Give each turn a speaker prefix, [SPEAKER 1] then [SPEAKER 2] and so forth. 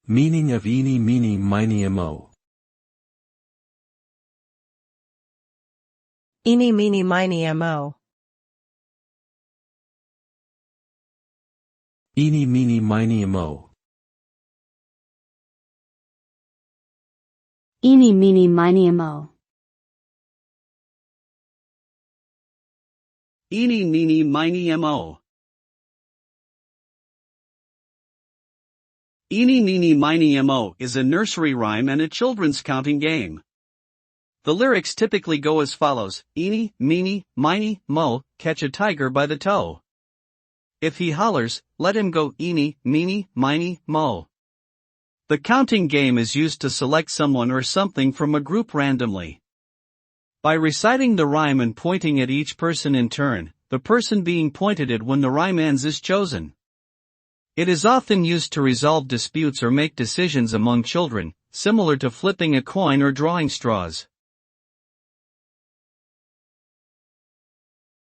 [SPEAKER 1] Meaning of Eeny Meeny Miney Mo.
[SPEAKER 2] Eeny Meeny Miney Mo.
[SPEAKER 1] Eeny Meeny Miney Mo.
[SPEAKER 3] Eeny Meeny Miney Mo.
[SPEAKER 4] Eeny Meeny Miney Mo. Eeny Meeny Miney Mo is a nursery rhyme and a children's counting game. The lyrics typically go as follows: Eeny, meeny, miny, mo, catch a tiger by the toe. If he hollers, let him go. Eeny, meeny, miny, mo. The counting game is used to select someone or something from a group randomly. By reciting the rhyme and pointing at each person in turn, the person being pointed at when the rhyme ends is chosen. It is often used to resolve disputes or make decisions among children, similar to flipping a coin or drawing straws.